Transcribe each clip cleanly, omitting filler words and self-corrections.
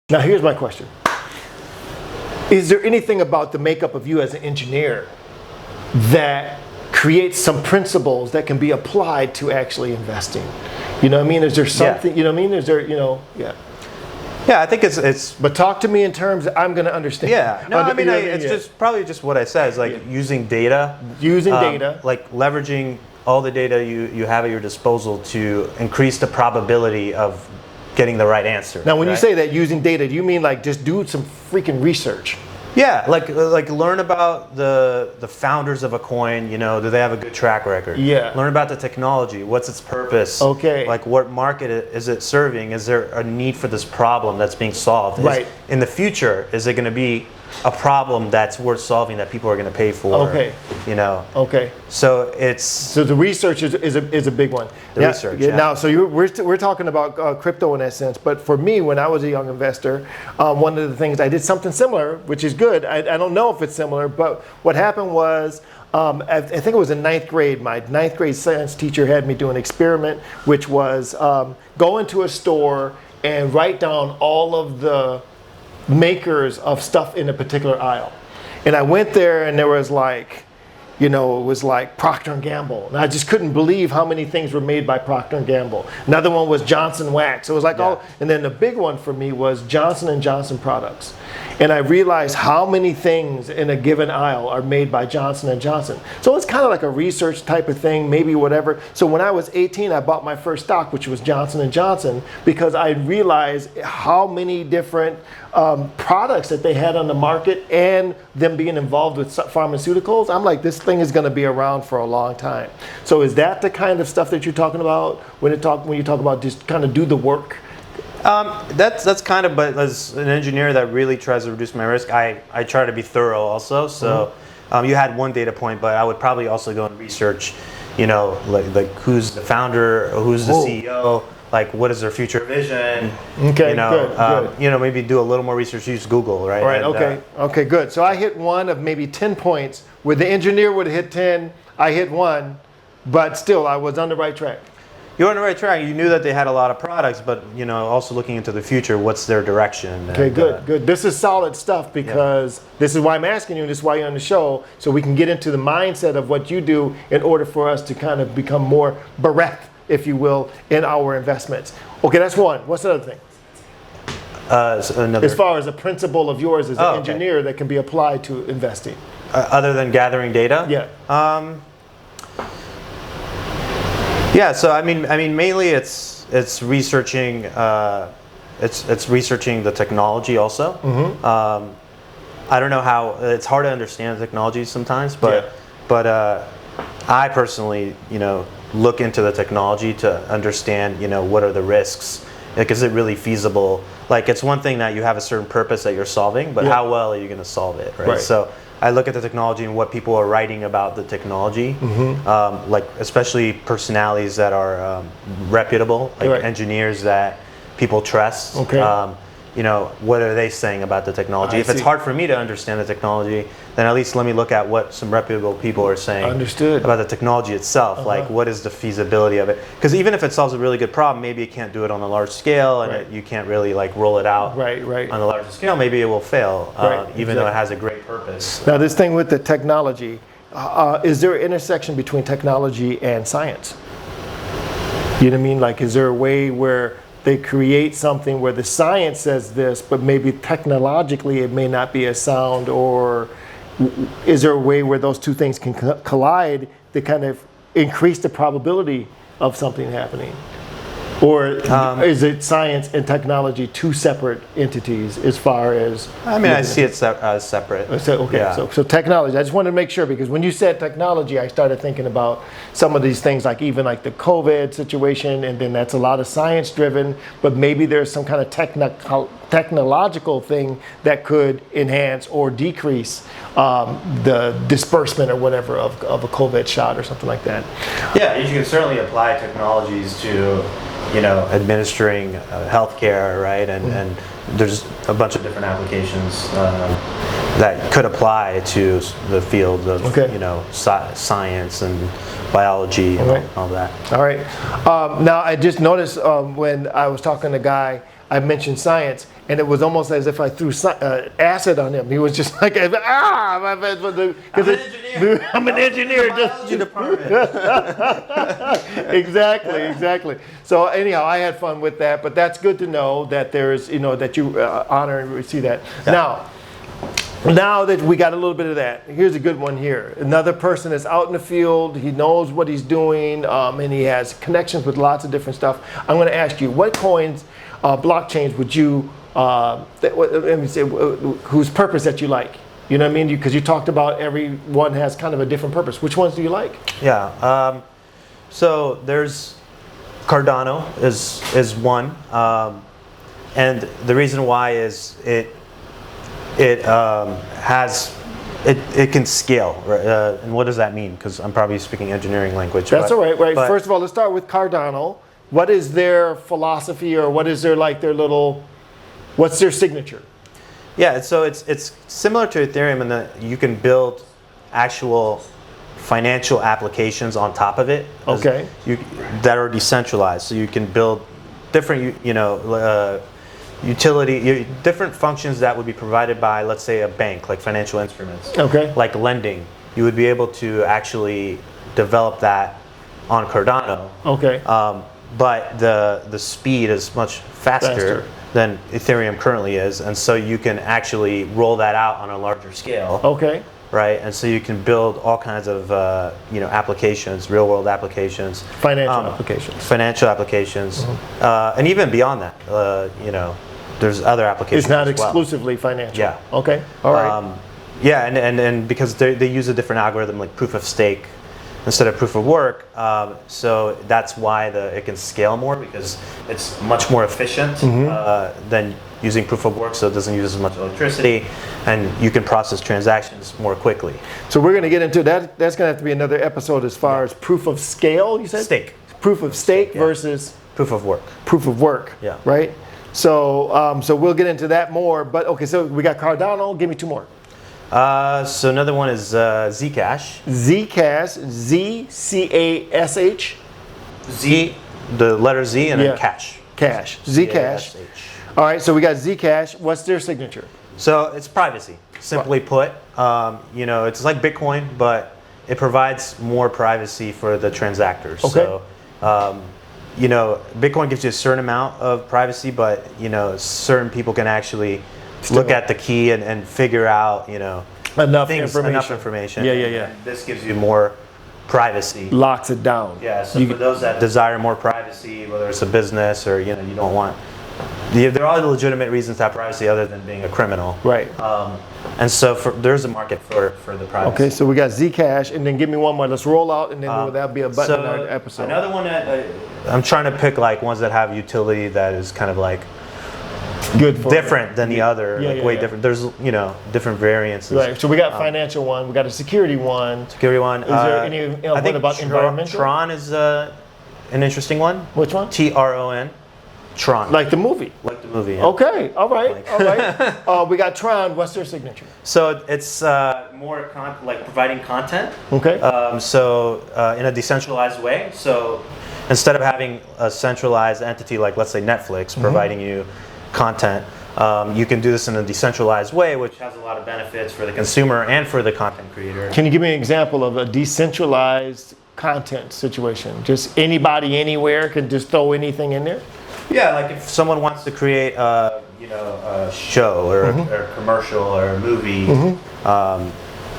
Now here's my question. Is there anything about the makeup of you as an engineer that creates some principles that can be applied to actually investing? You know what I mean? Is there something, you know what I mean? Is there, yeah. Yeah, I think it's. But talk to me in terms I'm going to understand. Yeah, no, I mean, it's just probably just what I said. It's like using data. Using data. Like leveraging all the data you have at your disposal to increase the probability of getting the right answer. Now, when you say that using data, do you mean like just do some freaking research? Yeah, like learn about the founders of a coin. You know, do they have a good track record? Yeah. Learn about the technology. What's its purpose? Okay. Like what market is it serving? Is there a need for this problem that's being solved? Right. In the future, is it going to be a problem that's worth solving that people are going to pay for? Okay. You know. Okay. So the research is a big one. Research. Yeah. Now, so we're talking about crypto in that sense, but for me, when I was a young investor, one of the things I did something similar, which is good. I don't know if it's similar, but what happened was. I think it was in ninth grade. My ninth grade science teacher had me do an experiment, which was go into a store and write down all of the makers of stuff in a particular aisle. And I went there and there was like, it was like Procter & Gamble. And I just couldn't believe how many things were made by Procter & Gamble. Another one was Johnson Wax. It was like, and then the big one for me was Johnson & Johnson products. And I realized how many things in a given aisle are made by Johnson & Johnson. So it's kind of like a research type of thing, maybe whatever. So when I was 18, I bought my first stock, which was Johnson & Johnson, because I realized how many different products that they had on the market and them being involved with pharmaceuticals. I'm like, this thing is going to be around for a long time. So is that the kind of stuff that you're talking about when you talk about just kind of do the work? That's kind of, but as an engineer that really tries to reduce my risk, I try to be thorough also. So you had one data point, but I would probably also go and research, like who's the founder, or who's the CEO, like what is their future vision. Okay, good. Maybe do a little more research. Use Google, right? Right. And, okay, good. So I hit one of maybe 10 points where the engineer would have hit 10. I hit one, but still I was on the right track. You're on the right track. You knew that they had a lot of products, but also looking into the future, what's their direction? Okay, good. This is solid stuff because this is why I'm asking you, and this is why you're on the show, so we can get into the mindset of what you do in order for us to kind of become more bereft, if you will, in our investments. Okay, that's one. What's the other thing? As far as a principle of yours as an engineer that can be applied to investing. Other than gathering data? Yeah. Yeah, so I mean, mainly it's researching it's researching the technology also. Mm-hmm. I don't know how it's hard to understand the technology sometimes, but I personally look into the technology to understand what are the risks. Like, is it really feasible? Like, it's one thing that you have a certain purpose that you're solving, but how well are you going to solve it, right? So I look at the technology and what people are writing about the technology, like especially personalities that are reputable, like engineers that people trust. Okay. What are they saying about the technology? If it's hard for me to understand the technology, then at least let me look at what some reputable people are saying about the technology itself. Like, what is the feasibility of it? Because even if it solves a really good problem, maybe it can't do it on a large scale, and you can't really roll it out on a larger scale. Maybe it will fail, even though it has a great purpose. Now, this thing with the technology, is there an intersection between technology and science? You know what I mean? Like, is there a way where they create something where the science says this, but maybe technologically it may not be as sound, or is there a way where those two things can collide to kind of increase the probability of something happening? Or is it science and technology two separate entities as far as... I see it as separate. So technology, I just wanted to make sure, because when you said technology, I started thinking about some of these things, like even like the COVID situation, and then that's a lot of science driven, but maybe there's some kind of technological thing that could enhance or decrease the disbursement or whatever of a COVID shot or something like that. Yeah, you can certainly apply technologies to administering healthcare, right? And there's a bunch of different applications. that could apply to the field of Okay. science and biology and Okay. all that. All right. Now, I just noticed when I was talking to a guy, I mentioned science, and it was almost as if I threw acid on him. He was just like, I'm an engineer. I'm an engineer. Biology department. Exactly. So anyhow, I had fun with that, but that's good to know that there's, that you honor and see that. Yeah. Now that we got a little bit of that, here's a good one here. Another person is out in the field, he knows what he's doing, and he has connections with lots of different stuff. I'm going to ask you, what coins, blockchains would you, let me say, whose purpose that you like? You know what I mean? Because you talked about everyone has kind of a different purpose. Which ones do you like? Yeah. So there's Cardano is one, and the reason why is it can scale, right? And what does that mean? Because I'm probably speaking engineering language. That's all right. Right. First of all, let's start with Cardano. What is their philosophy, or what is their what's their signature? Yeah. So it's similar to Ethereum in that you can build actual financial applications on top of it. Okay. That are decentralized. So you can build different, different functions that would be provided by, let's say, a bank, like financial instruments. Okay. Like lending. You would be able to actually develop that on Cardano. Okay. But the speed is much faster than Ethereum currently is, and so you can actually roll that out on a larger scale. Okay. Right, and so you can build all kinds of applications, real world applications, Financial applications, and even beyond that, there's other applications. It's not as well. exclusively financial. Yeah. Okay. All right. Yeah, and because they use a different algorithm like proof of stake instead of proof of work, so that's why it can scale more, because it's much more efficient than using proof of work, so it doesn't use as much electricity, and you can process transactions more quickly. So we're going to get into that. That's going to have to be another episode as far as proof of scale, you said? Stake. Proof of stake versus proof of work. Proof of work. Yeah. Right? So so we'll get into that more. But okay, so we got Cardano. Give me two more. So another one is Zcash. Zcash, Z-C-A-S-H. Z, the letter Z, and then cash. Cash. Zcash. C-A-S-H. All right, so we got Zcash. What's their signature? So it's privacy. Simply put, it's like Bitcoin, but it provides more privacy for the transactors. Okay. So, Bitcoin gives you a certain amount of privacy, but certain people can actually look at the key and figure out Enough information. Yeah. And this gives you more privacy. Locks it down. Yeah. So for those that desire more privacy, whether it's a business or you don't want. There are legitimate reasons to have privacy other than being a criminal. Right. And so there's a market for the privacy. Okay, so we got Zcash, and then give me one more. Let's roll out, and then that'll be a button in our episode. Another one that I'm trying to pick like ones that have utility that is kind of like good for different than the other, way different. There's different variants. Right. So we got financial one, we got a security one. Security one. Is there any I think about environmental? Tron is an interesting one. Which one? Tron. Tron. Like the movie. Like the movie. Yeah. Okay. All right. All right. We got Tron. What's their signature? So it's more like providing content. Okay. In a decentralized way. So instead of having a centralized entity like, let's say, Netflix providing you content, you can do this in a decentralized way, which has a lot of benefits for the consumer and for the content creator. Can you give me an example of a decentralized content situation? Just anybody, anywhere can just throw anything in there? Yeah, like if someone wants to create a show or a commercial or a movie,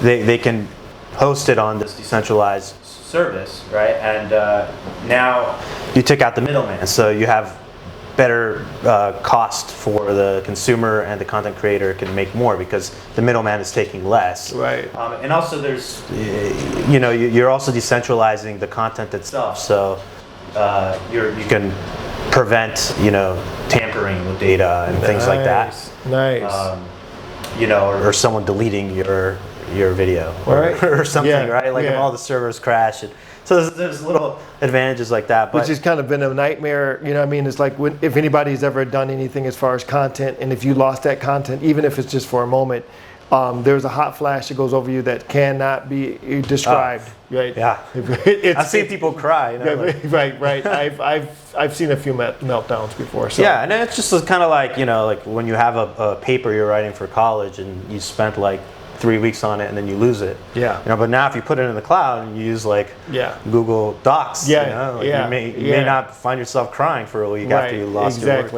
they can host it on this decentralized service, right? And now you took out the middleman, so you have better cost for the consumer, and the content creator can make more because the middleman is taking less. Right. And also there's, you're also decentralizing the content itself, so you can prevent, tampering with data and things like that. Nice. Or someone deleting your video right. or something, right? Like if all the servers crash. So there's little advantages like that. But which has kind of been a nightmare, it's like if anybody's ever done anything as far as content, and if you lost that content, even if it's just for a moment, there's a hot flash that goes over you that cannot be described. Right? Yeah. I've seen people cry. You know, like, right. I've seen a few meltdowns before. So. yeah, and then it's just kind of like, you know, like when you have a paper you're writing for college and you spent like 3 weeks on it and then you lose it. Yeah. You know, but now if you put it in the cloud and you use like Google Docs, Yeah. you know, like you may not find yourself crying for a week after you lost your work.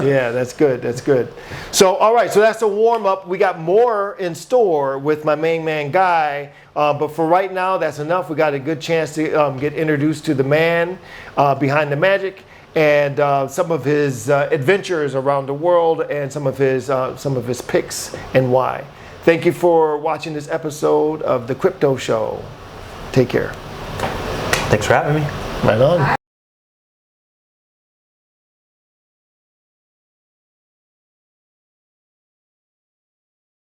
Yeah, that's good. That's good. So, all right. So that's a warm up. We got more in store with my main man Guy. But for right now, that's enough. We got a good chance to get introduced to the man behind the magic and some of his adventures around the world and some of his picks and why. Thank you for watching this episode of The Crypto Show. Take care. Thanks for having me. Right on.